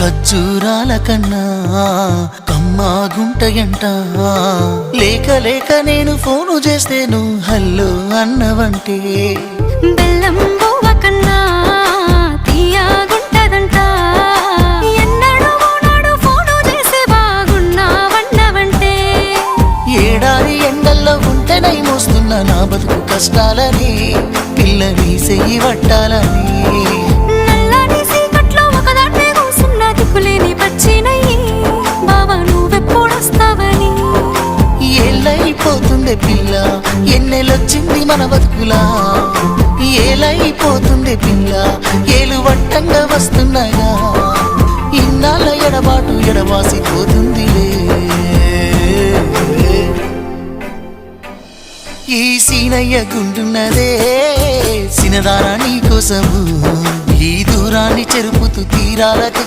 ఖర్జూరాల కన్నా కమ్మాగుంటయంట. లేక లేక నేను ఫోను చేస్తే నువ్వు హల్లో అన్నవంటే బెల్లం బువ్వ కన్నా తీయగుంటదంట. ఎన్నడూ నాడు ఫోను చేసి బాగున్నావన్నవంటే ఏడాది ఎండల్లో ఉంటేనై మోస్తున్న నా బతుకు కష్టాలని పిల్లని చెయ్యి పట్టాలని. నల్లని సీకట్లో ఒకదాన్నే కూసున్న దిక్కులేని పచ్చినయ్యి బావా నువ్వెప్పుడొస్తావని. ఏళ్ళైపోతుందే పిల్ల ఎన్నెలొచ్చింది మన బతుకులా. ఏలైపోతుందే పిల్ల ఏలు వట్టంగా వస్తున్నాగా. ఇన్నాళ్ళ ఎడబాటు ఎడవాసిపోతుందిలే. ఈ సీనయ్య గుంటున్నదే సినదారా నీ కోసము. ఈ దూరాన్ని చెరుపుతూ తీరాలకు